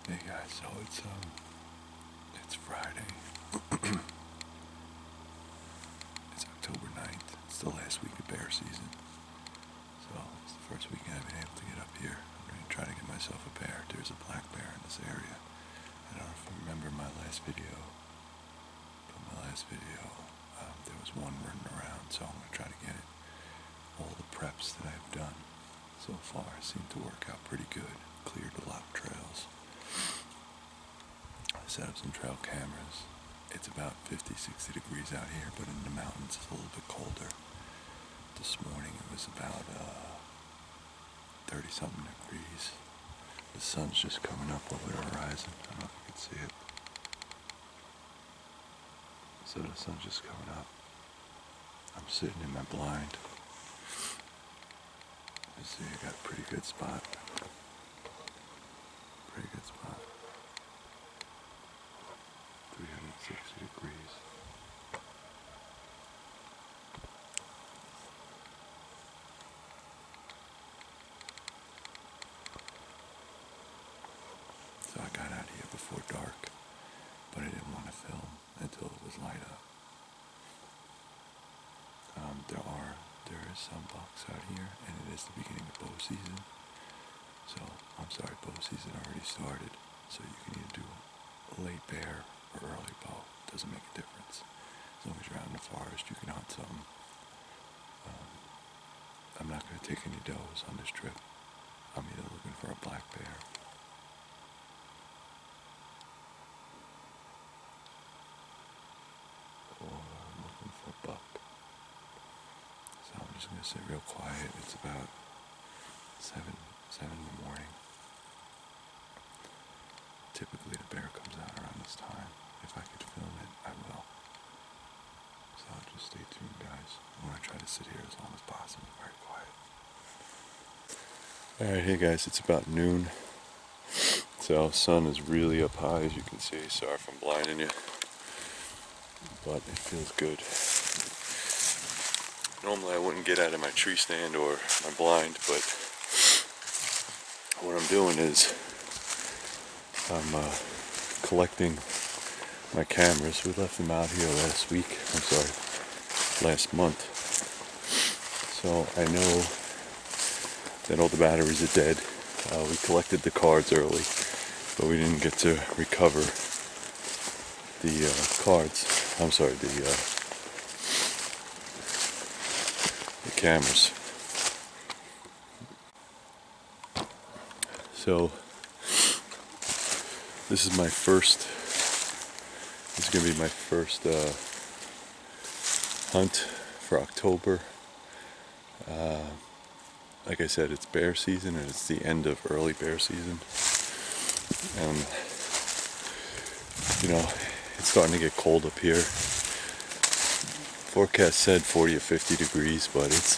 Hey guys, so it's Friday. It's October 9th. It's the last week of bear season. So it's the first weekend I've been able to get up here. I'm going to try to get myself a bear. There's a black bear in this area. I don't know if you remember my last video, but there was one running around, so I'm going to try to get it. All the preps that I've done so far seem to work out pretty good. Cleared a lot of trails. I set up some trail cameras. It's about 50, 60 degrees out here, but in the mountains it's a little bit colder. This morning it was about 30-something degrees. The sun's just coming up over the horizon. I don't know if you can see it. So the sun's just coming up. I'm sitting in my blind. You see, I got a pretty good spot. Pretty good spot. 360 degrees. So I got out of here before dark, but I didn't want to film until it was light up. There is some bucks out here, and it is the beginning of bow season. So, I'm sorry, bow season already started. So you can either do a late bear or early bow. Doesn't make a difference. As long as you're out in the forest, you can hunt something. I'm not going to take any does on this trip. I'm either looking for a black bear or I'm looking for a buck. So I'm just going to sit real quiet. It's about 7 in the morning. Typically the bear comes out around this time. If I could film it, I will. So just stay tuned, guys. I'm going to try to sit here as long as possible, very quiet. Alright, hey guys, it's about noon. So sun is really up high, as you can see. Sorry if I'm blinding you, but it feels good. Normally I wouldn't get out of my tree stand or my blind, but what I'm doing is I'm collecting my cameras. We left them out here last month. So I know that all the batteries are dead. We collected the cards early, but we didn't get to recover the the cameras. So this is going to be my first hunt for October. Like I said, it's bear season, and it's the end of early bear season. And, it's starting to get cold up here. Forecast said 40 or 50 degrees, but it's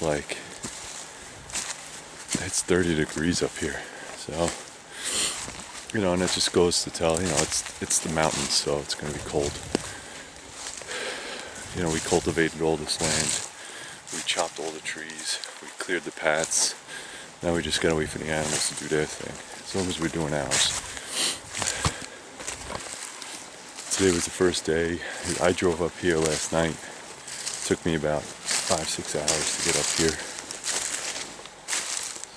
30 degrees up here. So, and it just goes to tell, it's the mountains, so it's going to be cold. We cultivated all this land. We chopped all the trees. We cleared the paths. Now we just gotta wait for the animals to do their thing. As long as we're doing ours. Today was the first day. I drove up here last night. It took me about 5-6 hours to get up here.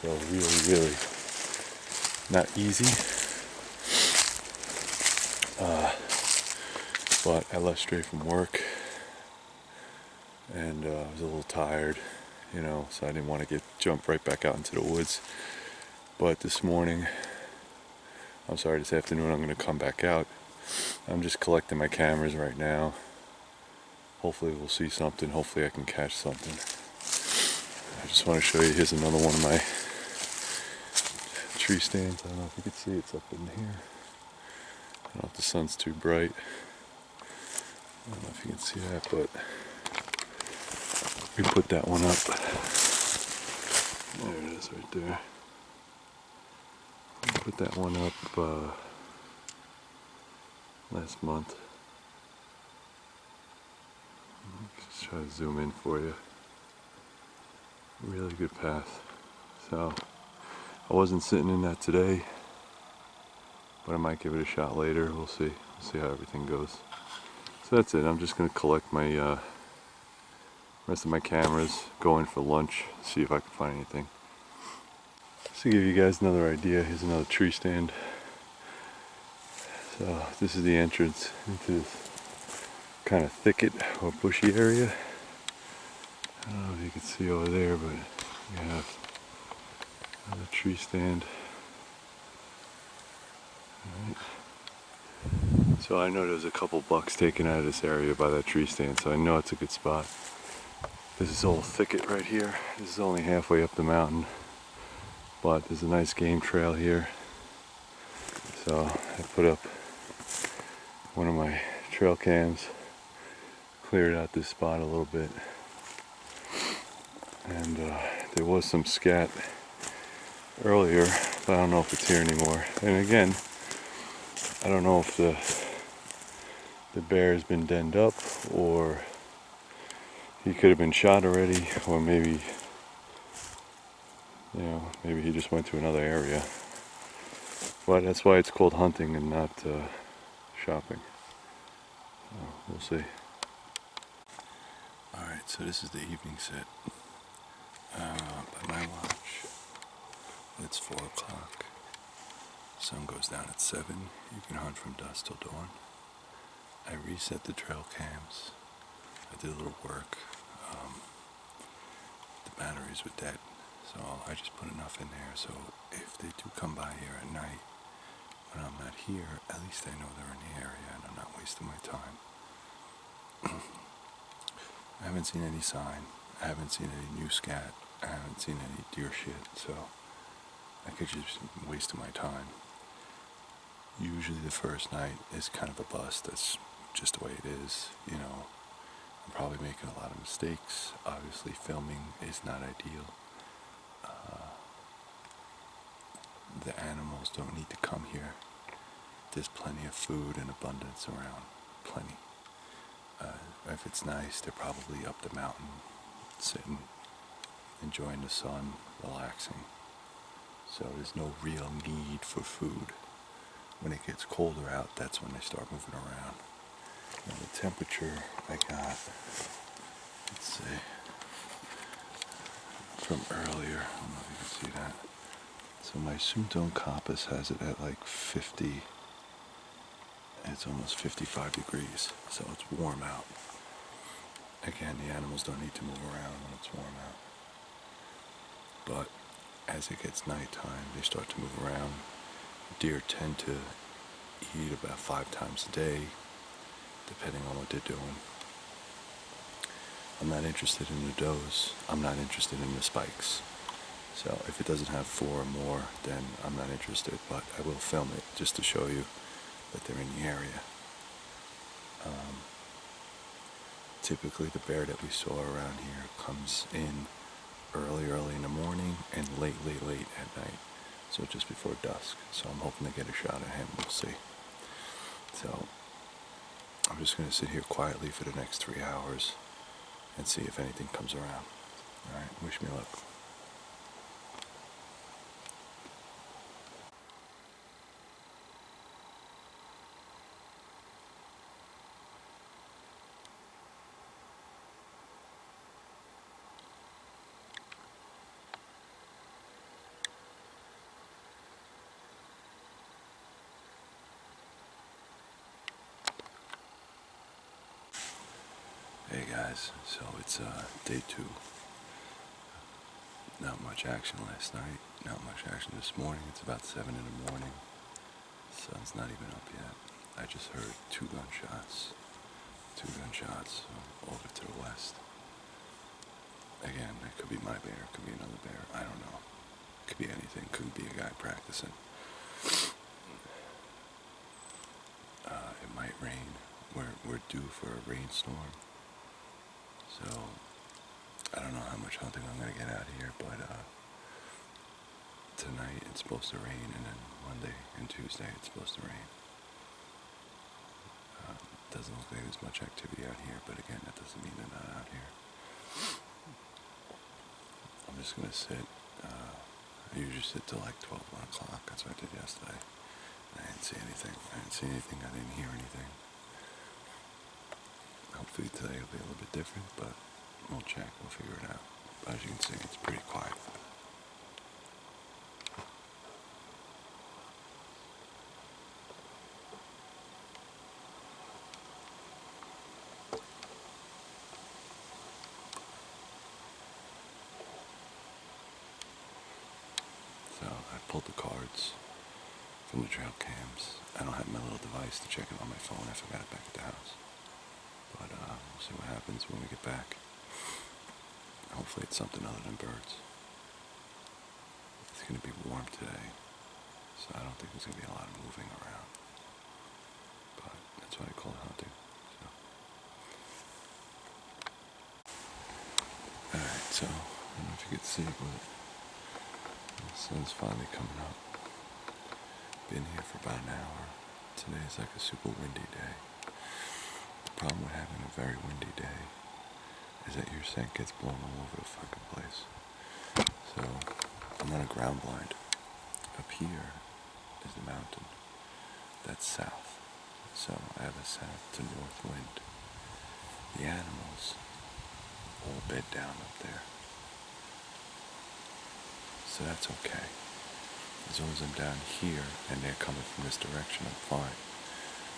So really not easy. But I left straight from work. And I was a little tired, so I didn't want to jump right back out into the woods. But this afternoon I'm going to come back out. I'm just collecting my cameras right now. Hopefully we'll see something. Hopefully I can catch something. I just want to show you, here's another one of my tree stands. I don't know if you can see, it's up in here. I don't know if the sun's too bright. I don't know if you can see that, but we put that one up. There it is right there. We put that one up last month. Just try to zoom in for you. Really good path. So I wasn't sitting in that today, but I might give it a shot later. We'll see. We'll see how everything goes. So that's it. I'm just gonna collect my rest of my cameras, go in for lunch, see if I can find anything. Just to give you guys another idea, here's another tree stand. So this is the entrance into this kind of thicket or bushy area. I don't know if you can see over there, but you have another tree stand. All right. So I know there's a couple bucks taken out of this area by that tree stand, so I know it's a good spot. This is all thicket right here. This is only halfway up the mountain, but there's a nice game trail here. So I put up one of my trail cams, cleared out this spot a little bit, and there was some scat earlier, but I don't know if it's here anymore. And again, I don't know if the bear has been denned up, or he could have been shot already, or maybe, you know, maybe he just went to another area. But that's why it's called hunting and not shopping. So we'll see. Alright, so this is the evening set. By my watch, it's 4 o'clock. Sun goes down at 7. You can hunt from dusk till dawn. I reset the trail cams. I did a little work. The batteries were dead, so I just put enough in there so if they do come by here at night, when I'm not here, at least I know they're in the area and I'm not wasting my time. I haven't seen any sign. I haven't seen any new scat. I haven't seen any deer shit, so I could just waste my time. Usually the first night is kind of a bust. That's just the way it is, you know. I'm probably making a lot of mistakes. Obviously filming is not ideal. The animals don't need to come here. There's plenty of food and abundance around. Plenty. If it's nice, they're probably up the mountain, sitting, enjoying the sun, relaxing. So there's no real need for food. When it gets colder out, that's when they start moving around. Now the temperature I got, let's see, from earlier, I don't know if you can see that. So my Suntoon compass has it at like 50, it's almost 55 degrees, so it's warm out. Again, the animals don't need to move around when it's warm out. But as it gets nighttime, they start to move around. Deer tend to eat about 5 times a day, depending on what they're doing. I'm not interested in the does. I'm not interested in the spikes. So if it doesn't have 4 or more, then I'm not interested, but I will film it just to show you that they're in the area. Typically the bear that we saw around here comes in early in the morning and late at night. So just before dusk. So I'm hoping to get a shot at him. We'll see. So I'm just going to sit here quietly for the next 3 hours and see if anything comes around. Alright, wish me luck. Hey guys, so it's day 2. Not much action last night, not much action this morning. It's about 7 in the morning. The sun's not even up yet. I just heard 2 gunshots. 2 gunshots over to the west. Again, it could be my bear, it could be another bear, I don't know. It could be anything, could be a guy practicing. It might rain. We're due for a rainstorm. So, I don't know how much hunting I'm going to get out here, but tonight it's supposed to rain, and then Monday and Tuesday it's supposed to rain. Doesn't look like there's much activity out here, but again, that doesn't mean they're not out here. I'm just going to sit. I usually sit till like 12, 1 o'clock. That's what I did yesterday. I didn't see anything. I didn't hear anything. Hopefully today will be a little bit different, but we'll check. We'll figure it out. But as you can see, it's pretty quiet. So I pulled the cards from the trail cams. I don't have my little device to check it on my phone. I forgot it back at the house. But we'll see what happens when we get back. Hopefully it's something other than birds. It's going to be warm today, so I don't think there's going to be a lot of moving around. But that's what I call it hunting. So. Alright, so I don't know if you can see it, but the sun's finally coming up. Been here for about an hour. Today's like a super windy day. The problem with having a very windy day is that your scent gets blown all over the fucking place. So I'm on a ground blind. Up here is the mountain. That's south. So I have a south to north wind. The animals all bed down up there. So that's okay. As long as I'm down here and they're coming from this direction, I'm fine.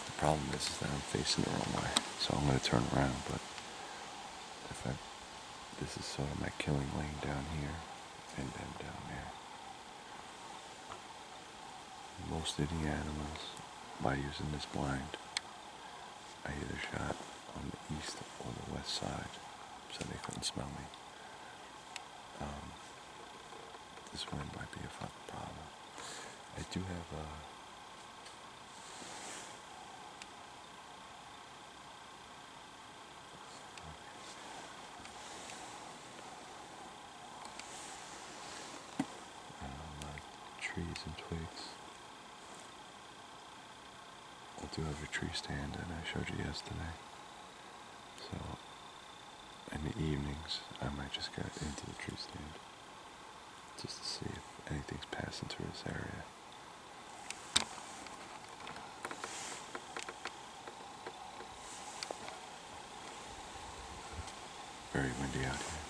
The problem is that I'm facing the wrong way, so I'm going to turn around. But this is sort of my killing lane down here, and then down there. Most of the animals, by using this blind, I either shot on the east or the west side, so they couldn't smell me. This wind might be a fucking problem. I do have a lot of trees and twigs. I do have a tree stand that I showed you yesterday. So in the evenings, I might just get into the tree stand just to see if anything's passing through this area. Very windy out here.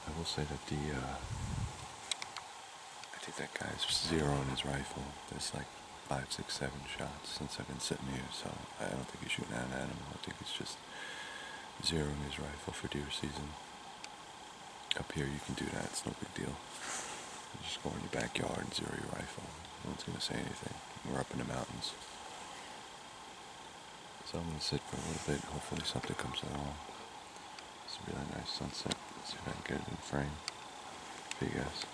I will say that I think that guy's zeroing his rifle. There's like 5, 6, 7 shots since I've been sitting here, so I don't think he's shooting at an animal. I think he's just zeroing his rifle for deer season. Up here you can do that, it's no big deal. You just go in your backyard and zero your rifle. No one's going to say anything. We're up in the mountains. So I'm going to sit for a little bit, hopefully something comes along. It's a really nice sunset. Let's see if I can get it in frame for you guys.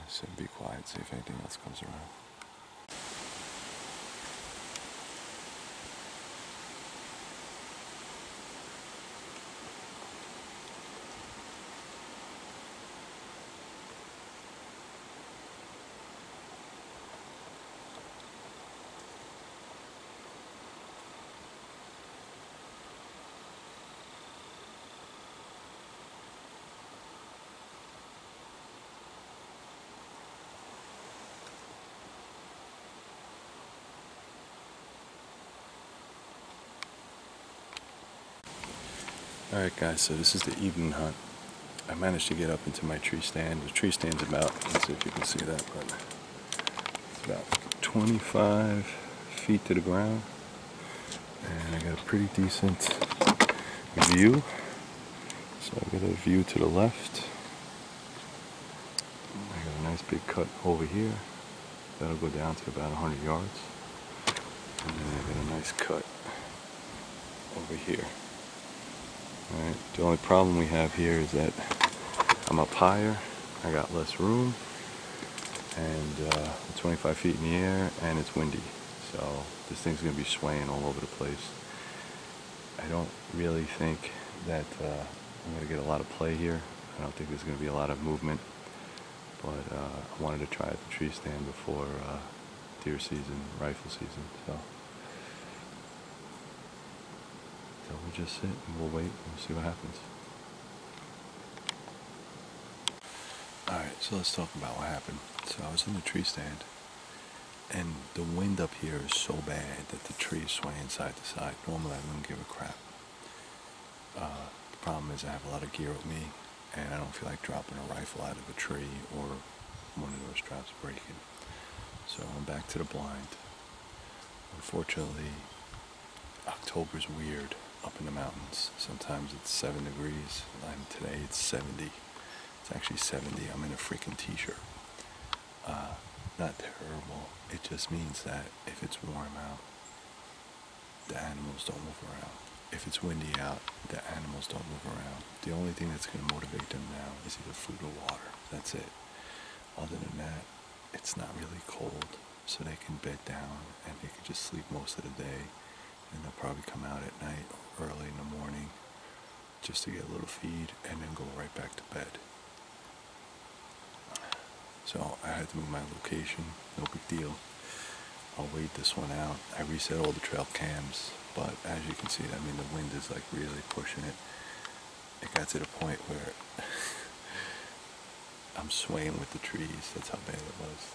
Sit and be quiet, see if anything else comes around. Alright guys, so this is the evening hunt. I managed to get up into my tree stand. The tree stand's about, let's see if you can see that, but it's about 25 feet to the ground. And I got a pretty decent view. So I got a view to the left. I got a nice big cut over here. That'll go down to about 100 yards. And then I got a nice cut over here. Alright, the only problem we have here is that I'm up higher, I got less room, and 25 feet in the air, and it's windy. So this thing's going to be swaying all over the place. I don't really think that I'm going to get a lot of play here. I don't think there's going to be a lot of movement, but I wanted to try at the tree stand before deer season, rifle season, so we'll just sit and we'll wait and we'll see what happens. Alright, so let's talk about what happened. So I was in the tree stand, and the wind up here is so bad that the trees sway side to side. Normally I wouldn't give a crap. The problem is I have a lot of gear with me, and I don't feel like dropping a rifle out of a tree or one of those straps breaking. So I'm back to the blind. Unfortunately, October's weird up in the mountains. Sometimes it's 7 degrees, and today it's 70. It's actually 70. I'm in a freaking t-shirt. Not terrible. It just means that if it's warm out, the animals don't move around. If it's windy out, the animals don't move around. The only thing that's going to motivate them now is either food or water. That's it. Other than that, it's not really cold, so they can bed down and they can just sleep most of the day, and they'll probably come out at night or early in the morning just to get a little feed and then go right back to bed. So I had to move my location, no big deal. I'll wait this one out. I reset all the trail cams, but as you can see, I mean, the wind is like really pushing it. It got to the point where I'm swaying with the trees. That's how bad it was.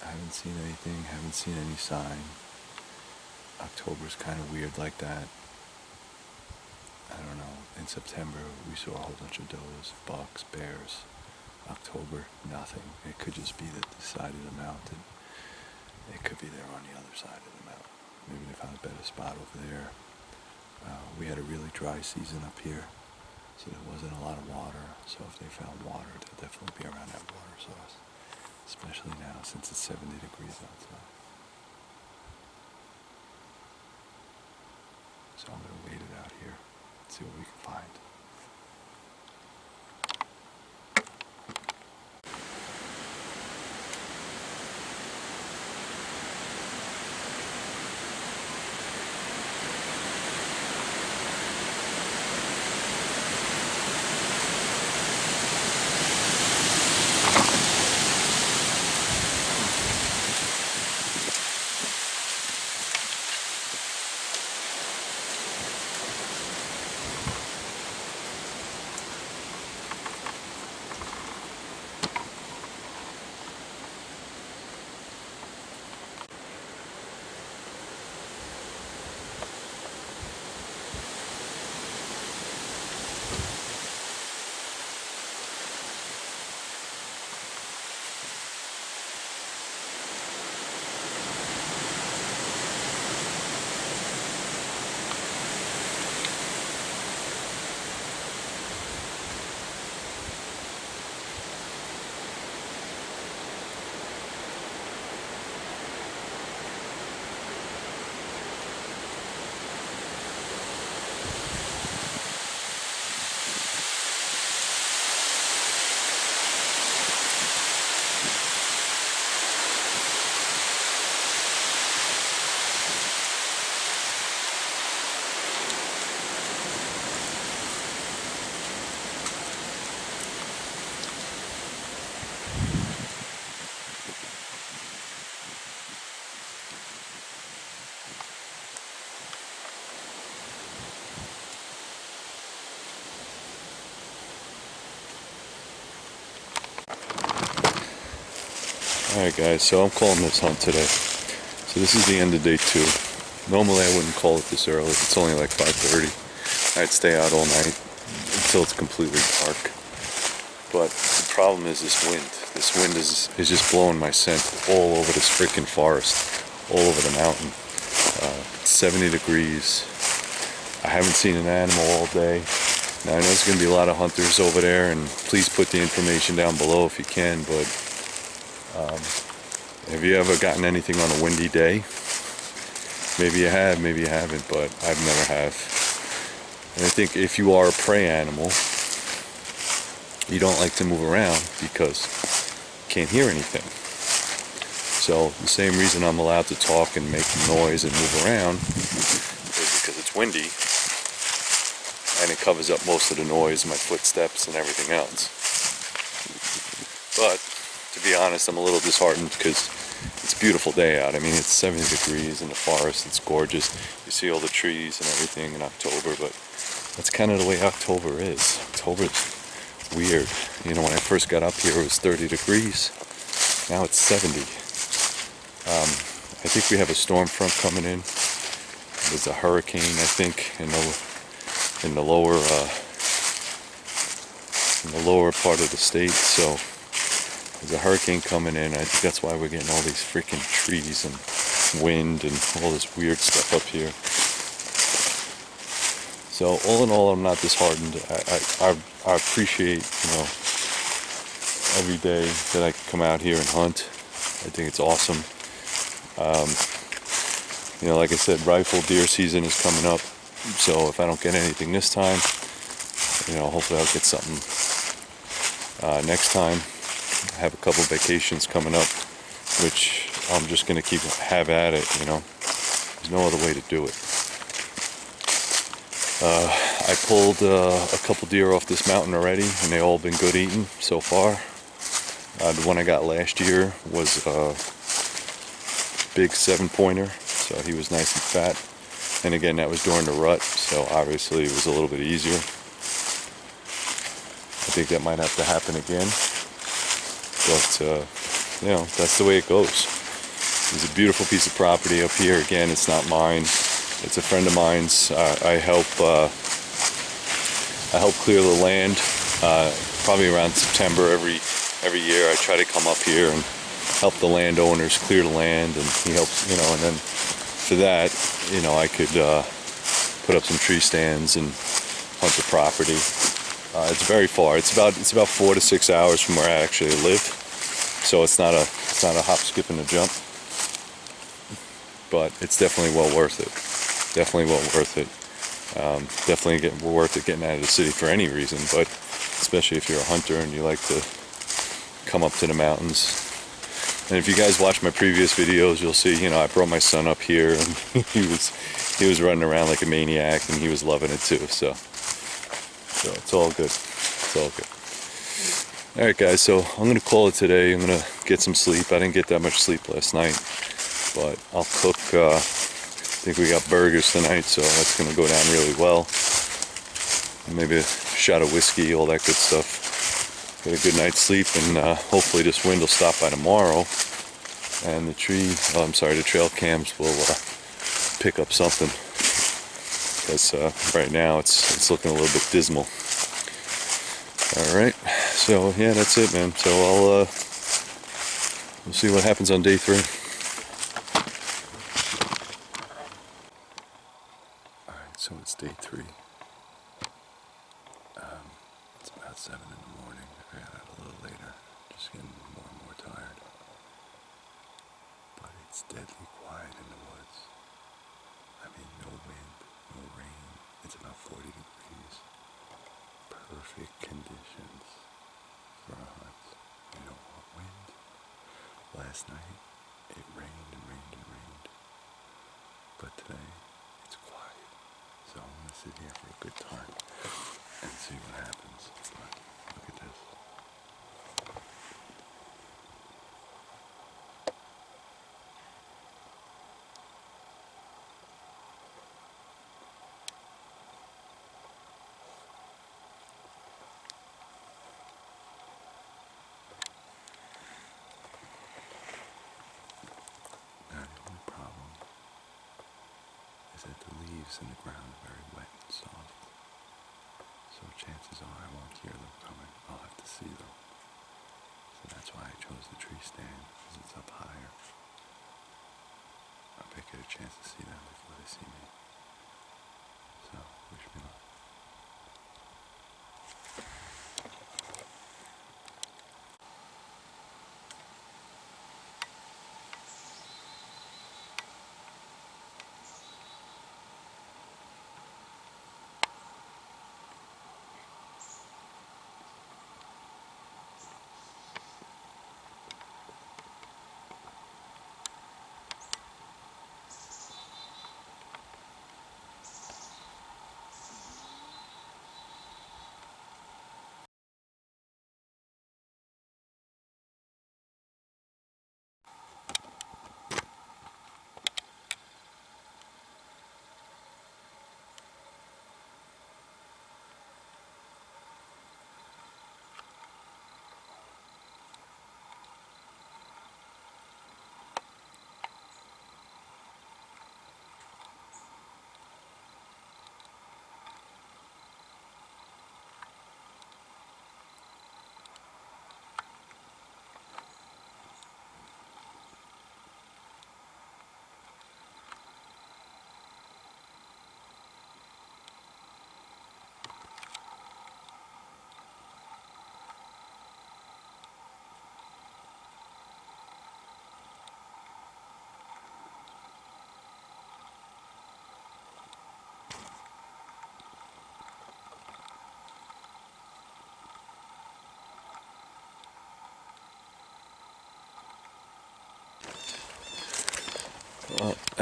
I haven't seen anything, haven't seen any sign. October's kind of weird like that. I don't know. In September, we saw a whole bunch of does, bucks, bears. October, nothing. It could just be that the side of the mountain. It could be there on the other side of the mountain. Maybe they found a better spot over there. We had a really dry season up here, so there wasn't a lot of water. So if they found water, they'll definitely be around that water source, especially now since it's 70 degrees outside. So I'm going to wait it out here, see what we can find. Alright guys, so I'm calling this hunt today. So this is the end of day 2. Normally I wouldn't call it this early. It's only like 5:30. I'd stay out all night until it's completely dark. But the problem is this wind. This wind is just blowing my scent all over this freaking forest, all over the mountain. It's 70 degrees. I haven't seen an animal all day. Now I know there's going to be a lot of hunters over there, and please put the information down below if you can, but have you ever gotten anything on a windy day? Maybe you have, maybe you haven't, but I've never have. And I think if you are a prey animal, you don't like to move around because you can't hear anything. So the same reason I'm allowed to talk and make noise and move around is because it's windy. and it covers up most of the noise, my footsteps and everything else. But to be honest, I'm a little disheartened because it's a beautiful day out. I mean, it's 70 degrees in the forest. It's gorgeous. You see all the trees and everything in October, but that's kind of the way October is. October's weird. You know, when I first got up here, it was 30 degrees. Now it's 70. I think we have a storm front coming in. There's a hurricane, I think, in the lower part of the state. So there's a hurricane coming in. I think that's why we're getting all these freaking trees and wind and all this weird stuff up here. So all in all, I'm not disheartened. I appreciate, every day that I can come out here and hunt. I think it's awesome. Like I said, rifle deer season is coming up. So if I don't get anything this time, hopefully I'll get something next time. I have a couple vacations coming up, which I'm just going to have at it, There's no other way to do it. I pulled a couple deer off this mountain already, and they've all been good eating so far. The one I got last year was a big 7-pointer, so he was nice and fat. And again, that was during the rut, so obviously it was a little bit easier. I think that might have to happen again. But, that's the way it goes. It's a beautiful piece of property up here. Again, it's not mine. It's a friend of mine's. I help clear the land. Probably around September every year. I try to come up here and help the landowners clear the land, and he helps. And then for that, I could put up some tree stands and hunt the property. It's very far. It's about 4 to 6 hours from where I actually live. So it's not a hop, skip, and a jump. But it's definitely well worth it. Definitely well worth it. Definitely worth it getting out of the city for any reason, but especially if you're a hunter and you like to come up to the mountains. And if you guys watch my previous videos, you'll see, I brought my son up here, and he was running around like a maniac, and he was loving it too. So it's all good. It's all good. All right, guys. So I'm gonna call it today. I'm gonna get some sleep. I didn't get that much sleep last night, but I'll cook. I think we got burgers tonight, so that's gonna go down really well. Maybe a shot of whiskey, all that good stuff. Get a good night's sleep, and hopefully this wind will stop by tomorrow, and the trail cams will pick up something. Because right now it's looking a little bit dismal. All right, so yeah, that's it, man. So we'll see what happens on day 3. All right, so it's day 3. It's about 7 in the morning. I got out a little later, just getting more and more tired. But it's deadly quiet in the woods. I mean, no wind, no rain. It's about 40 degrees. Perfect conditions for a hunt. You don't want wind. Last night, it rained and rained and rained. But today, it's quiet. So I'm going to sit here for a good time and see what happens. But look at this. Now the only problem is that the leaves in the ground are very wet and soft. So chances are I won't hear them coming. I'll have to see them. So that's why I chose the tree stand, because it's up higher. I bet get a chance to see them before they see me. So, wish me luck.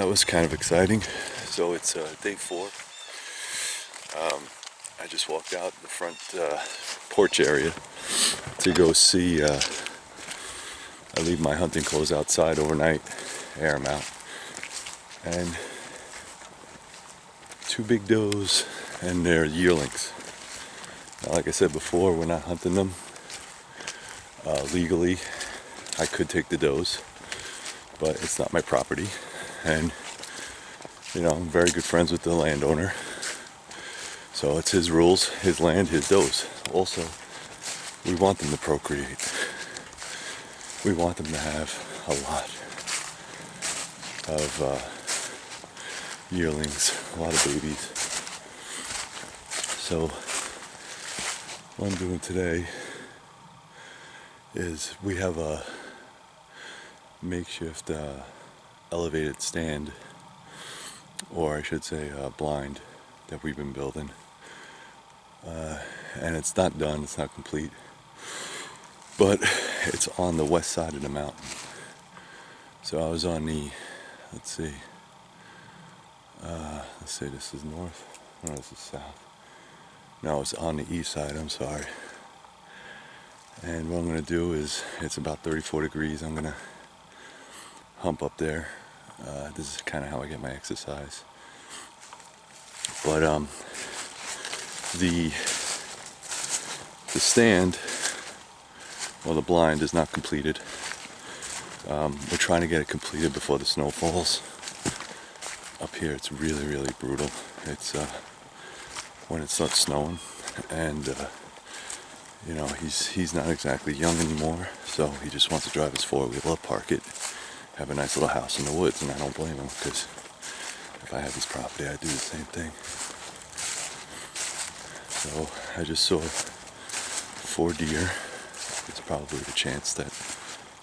that was kind of exciting. So it's day 4. I just walked out the front porch area to go see. I leave my hunting clothes outside overnight, air them out, and 2 big does and their yearlings. Now, like I said before, we're not hunting them legally. I could take the does, but it's not my property, and I'm very good friends with the landowner, so it's his rules, his land, his does. Also, we want them to procreate. We want them to have a lot of yearlings, a lot of babies. So what I'm doing today is we have a makeshift elevated stand, or I should say blind, that we've been building. And it's not done, it's not complete, but it's on the west side of the mountain. So I was on the, let's say this is north, no, this is south. No, it's on the east side, I'm sorry. And what I'm going to do is, it's about 34 degrees, I'm going to hump up there. This is kind of how I get my exercise. But the stand, well, the blind is not completed. We're trying to get it completed before the snow falls. Up here it's really, really brutal. It's when it starts snowing, and he's not exactly young anymore, so he just wants to drive his 4-wheeler, park it, have a nice little house in the woods, and I don't blame him, because if I had this property I'd do the same thing. So I just saw 4 deer. It's probably a chance that,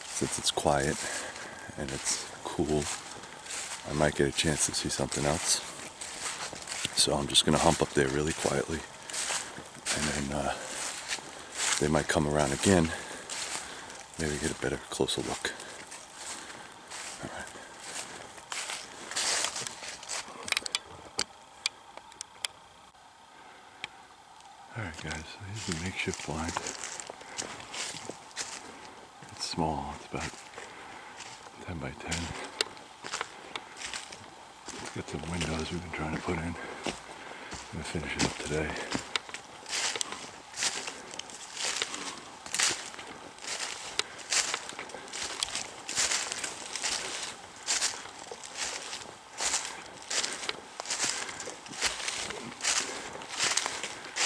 since it's quiet and it's cool, I might get a chance to see something else. So I'm just going to hump up there really quietly, and then they might come around again, maybe get a better, closer look. Alright. Alright guys, so here's the makeshift blind. It's small, it's about 10 by 10. It's got some windows we've been trying to put in. I'm going to finish it up today.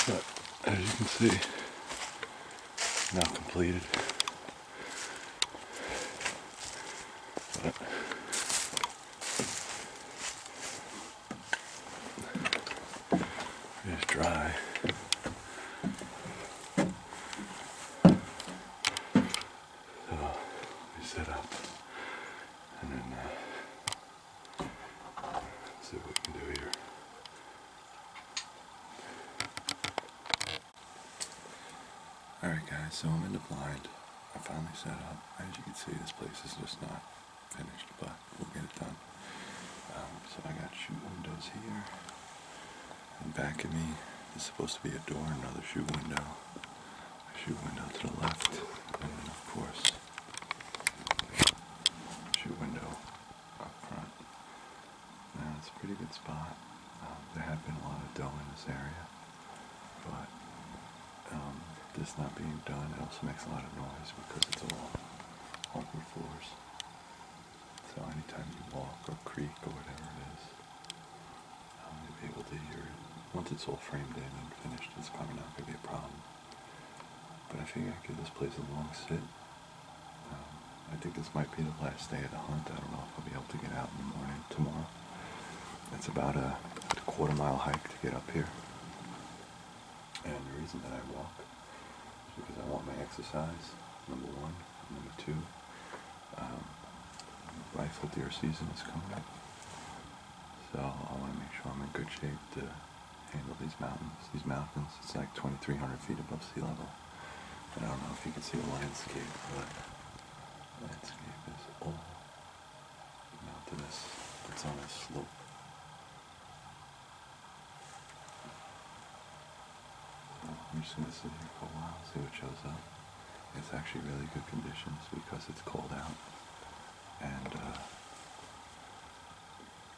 But as you can see, now completed. But it's dry. So we set up, and then see what we can do here. Alright guys, so I'm in the blind. I finally set up. As you can see, this place is just not finished, but we'll get it done. So I got shoe windows here, and back of me is supposed to be a door, another shoe window, a shoe window to the left, and then of course, a shoe window up front. Now it's a pretty good spot. There have been a lot of dough in this area, but this not being done, it also makes a lot of noise because it's all concrete floors. So anytime you walk or creak or whatever it is, you'll be able to hear it. Once it's all framed in and finished, it's probably not going to be a problem. But I think I'd give this place a long sit. I think this might be the last day of the hunt. I don't know if I'll be able to get out in the morning tomorrow. It's about a quarter-mile hike to get up here. And the reason that I walk is because I want my exercise, number 1. Number 2, rifle deer season is coming up. So I want to make sure I'm in good shape to handle these mountains. These mountains, it's like 2,300 feet above sea level. And I don't know if you can see the landscape, but the landscape is all mountainous It's on a slope. I'm just going to sit here for a while, see what shows up. It's actually really good conditions because it's cold out, and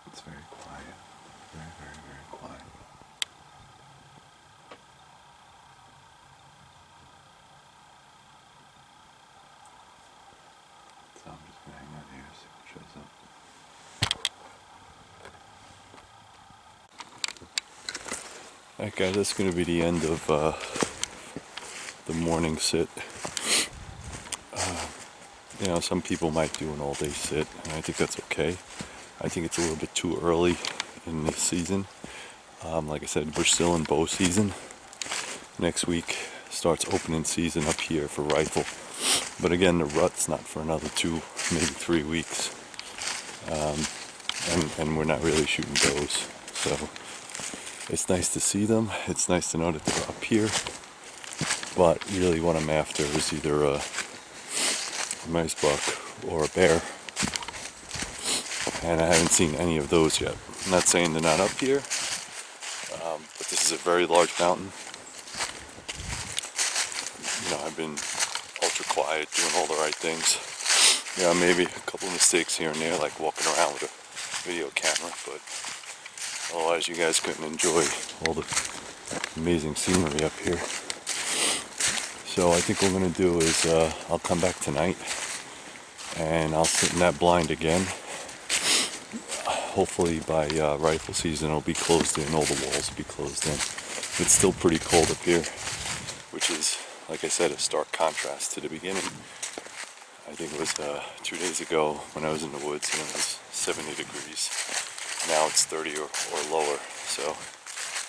it's very quiet. Very, very, very quiet. So I'm just going to hang out here, see what shows up. Alright guys, that's going to be the end of the morning sit. You know, some people might do an all-day sit, and I think that's okay. I think it's a little bit too early in this season. Like I said, we're still in bow season. Next week starts opening season up here for rifle. But again, the rut's not for another 2, maybe 3 weeks. And we're not really shooting bows. So it's nice to see them. It's nice to know that they're up here. But really what I'm after is either a mice buck or a bear. And I haven't seen any of those yet. I'm not saying they're not up here, but this is a very large mountain. You know, I've been ultra quiet, doing all the right things. Yeah, maybe a couple of mistakes here and there, like walking around with a video camera, but otherwise you guys couldn't enjoy all the amazing scenery up here. So I think what I'm going to do is I'll come back tonight and I'll sit in that blind again. Hopefully by rifle season it'll be closed in, all the walls will be closed in. It's still pretty cold up here, which is, like I said, a stark contrast to the beginning. I think it was 2 days ago when I was in the woods and it was 70 degrees. Now it's 30 or lower, so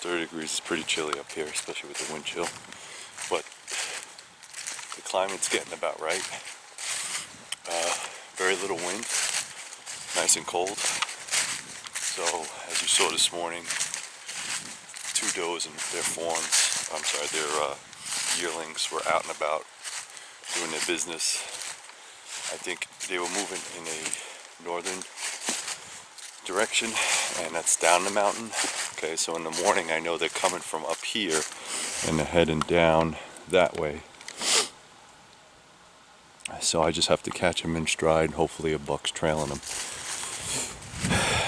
30 degrees is pretty chilly up here, especially with the wind chill. But the climate's getting about right. Very little wind, nice and cold. So, as you saw this morning, 2 does and their their yearlings were out and about doing their business. I think they were moving in a northern direction, and that's down the mountain. Okay, so in the morning I know they're coming from up here and they're heading down that way. So I just have to catch them in stride. Hopefully a buck's trailing them.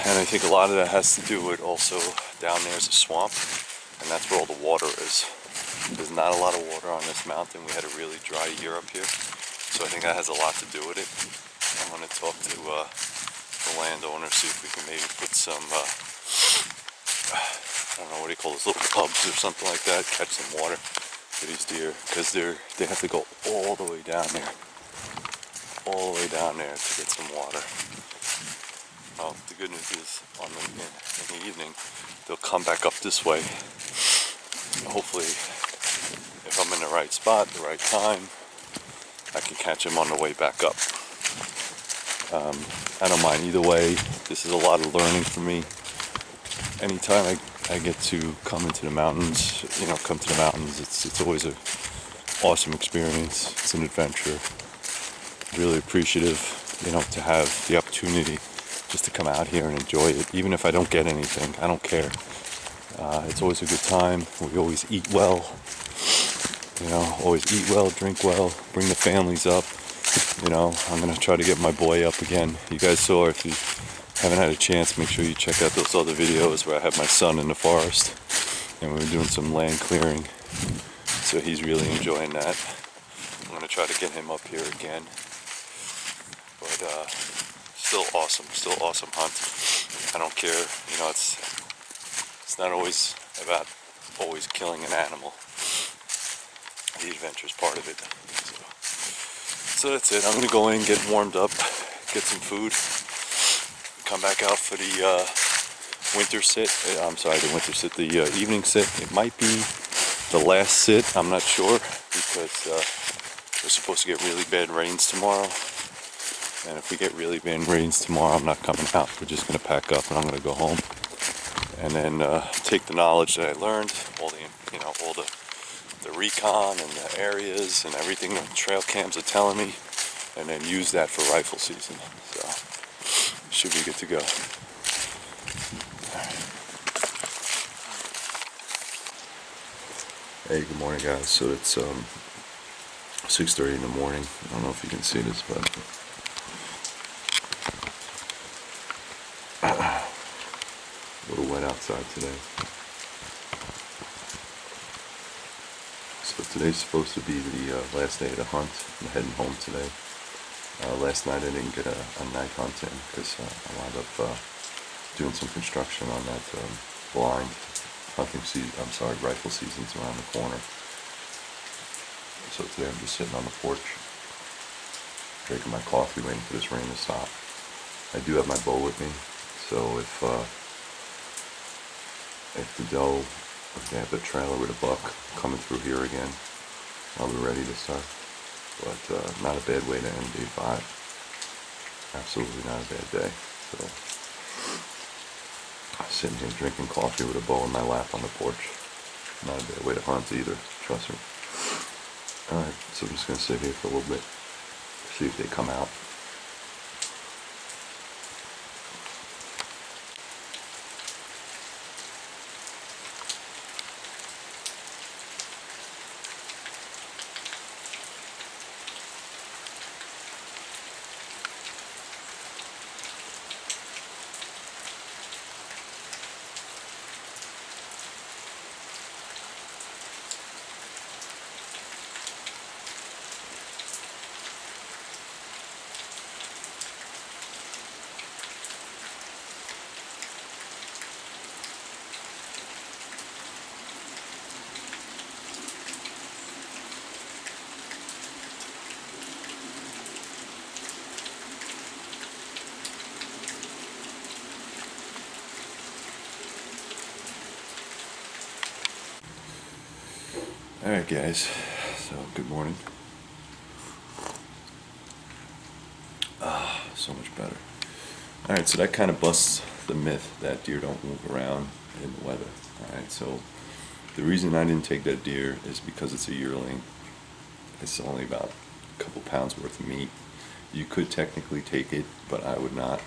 And I think a lot of that has to do with also down there is a swamp, and that's where all the water is. There's not a lot of water on this mountain. We had a really dry year up here, so I think that has a lot to do with it. I'm going to talk to the landowner, see if we can maybe put some, I don't know, what do you call those, little tubs or something like that, catch some water for these deer, because they have to go all the way down there. All the way down there to get some water. Well, the good news is in the evening they'll come back up this way. Hopefully, if I'm in the right spot, the right time, I can catch them on the way back up. I don't mind either way. This is a lot of learning for me. Anytime I get to come into the mountains, come to the mountains, it's always an awesome experience. It's an adventure. Really appreciative, to have the opportunity just to come out here and enjoy it. Even if I don't get anything, I don't care. It's always a good time. We always eat well. Always eat well, drink well, bring the families up. I'm going to try to get my boy up again. You guys saw, if you haven't had a chance, make sure you check out those other videos where I have my son in the forest and we were doing some land clearing. So he's really enjoying that. I'm going to try to get him up here again. But still awesome hunt. I don't care, it's not always about killing an animal. The adventure's part of it. So that's it. I'm gonna go in, get warmed up, get some food, come back out for the winter sit. The evening sit. It might be the last sit, I'm not sure, because we're supposed to get really bad rains tomorrow. And if we get really bad rains tomorrow, I'm not coming out. We're just going to pack up and I'm going to go home. And then take the knowledge that I learned, all the recon and the areas and everything the trail cams are telling me, and then use that for rifle season. So, should be good to go. Hey, good morning, guys. So it's 6:30 in the morning. I don't know if you can see this, but a little wet outside today. So today's supposed to be the last day of the hunt. I'm heading home today. Last night I didn't get a night hunt in because I wound up doing some construction on that blind hunting season. I'm sorry, rifle season's around the corner. So today I'm just sitting on the porch, drinking my coffee, waiting for this rain to stop. I do have my bow with me, so if the doe, if they have the trailer with a buck coming through here again, I'll be ready to start. But not a bad way to end day 5. Absolutely not a bad day. So sitting here drinking coffee with a bow in my lap on the porch. Not a bad way to hunt either, trust me. Alright, so I'm just going to sit here for a little bit, see if they come out. Alright guys, so good morning. So much better. Alright, so that kind of busts the myth that deer don't move around in the weather. Alright, so the reason I didn't take that deer is because it's a yearling. It's only about a couple pounds worth of meat. You could technically take it, but I would not.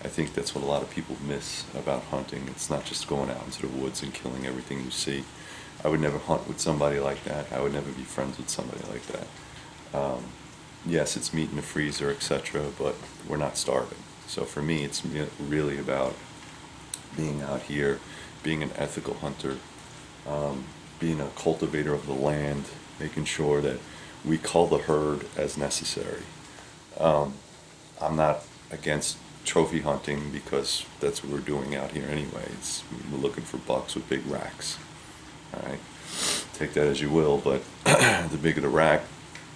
I think that's what a lot of people miss about hunting. It's not just going out into the woods and killing everything you see. I would never hunt with somebody like that. I would never be friends with somebody like that. Yes, it's meat in the freezer, etc., but we're not starving. So for me, it's really about being out here, being an ethical hunter, being a cultivator of the land, making sure that we cull the herd as necessary. I'm not against trophy hunting because that's what we're doing out here anyway. We're looking for bucks with big racks. All right, take that as you will, but the bigger the rack,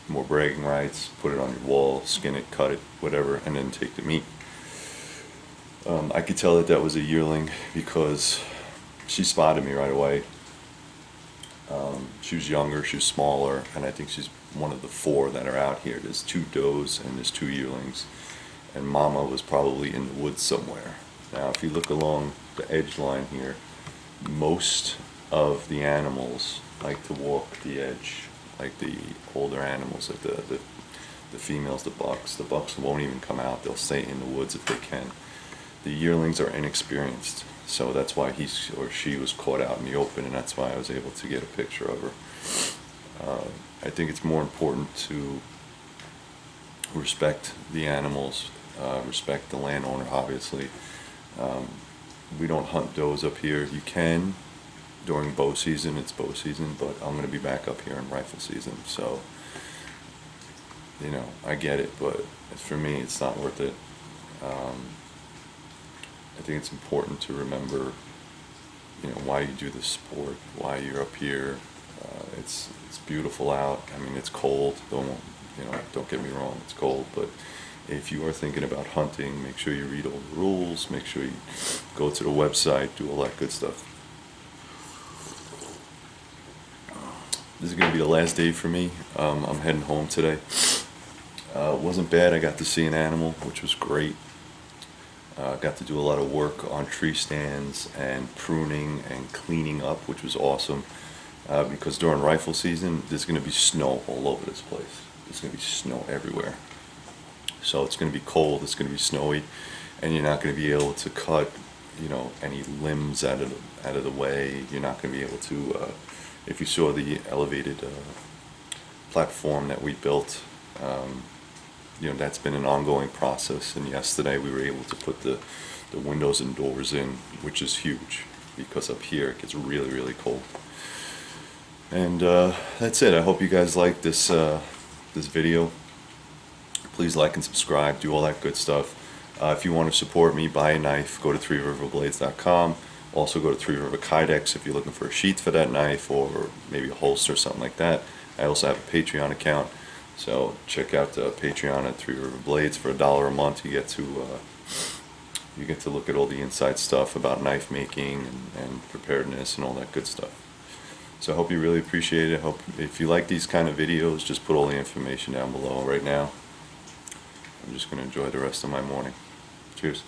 more bragging rights. Put it on your wall, skin it, cut it, whatever, and then take the meat. I could tell that was a yearling because she spotted me right away. She was younger, she was smaller, and I think she's one of the 4 that are out here. There's 2 does and there's 2 yearlings, and Mama was probably in the woods somewhere. Now, if you look along the edge line here, most of the animals like to walk the edge, like the older animals, like the females, the bucks. The bucks won't even come out. They'll stay in the woods if they can. The yearlings are inexperienced, so that's why he or she was caught out in the open, and that's why I was able to get a picture of her. I think it's more important to respect the animals, respect the landowner, obviously. We don't hunt does up here. You can during bow season, it's bow season, but I'm going to be back up here in rifle season, so I get it, but for me it's not worth it. I think it's important to remember why you do this sport, why you're up here. It's beautiful out. I mean, it's cold, don't get me wrong, it's cold, but if you are thinking about hunting, make sure you read all the rules, make sure you go to the website, do all that good stuff. This is going to be the last day for me. I'm heading home today. It wasn't bad. I got to see an animal, which was great. Got to do a lot of work on tree stands and pruning and cleaning up, which was awesome. Because during rifle season, there's going to be snow all over this place. There's going to be snow everywhere. So it's going to be cold, it's going to be snowy, and you're not going to be able to cut you know, any limbs out of the way. You're not going to be able to, if you saw the elevated platform that we built, you know, that's been an ongoing process, and yesterday we were able to put the windows and doors in, which is huge, because up here it gets really, really cold. And that's it. I hope you guys like this this video. Please like and subscribe, do all that good stuff. If you want to support me, buy a knife, go to threeriverblades.com. Also go to Three River Kydex if you're looking for a sheath for that knife, or maybe a holster or something like that. I also have a Patreon account, so check out the Patreon at Three River Blades. For $1 a month, you get to look at all the inside stuff about knife making and preparedness and all that good stuff. So I hope you really appreciate it. Hope if you like these kind of videos, just put all the information down below. Right now, I'm just going to enjoy the rest of my morning. Cheers.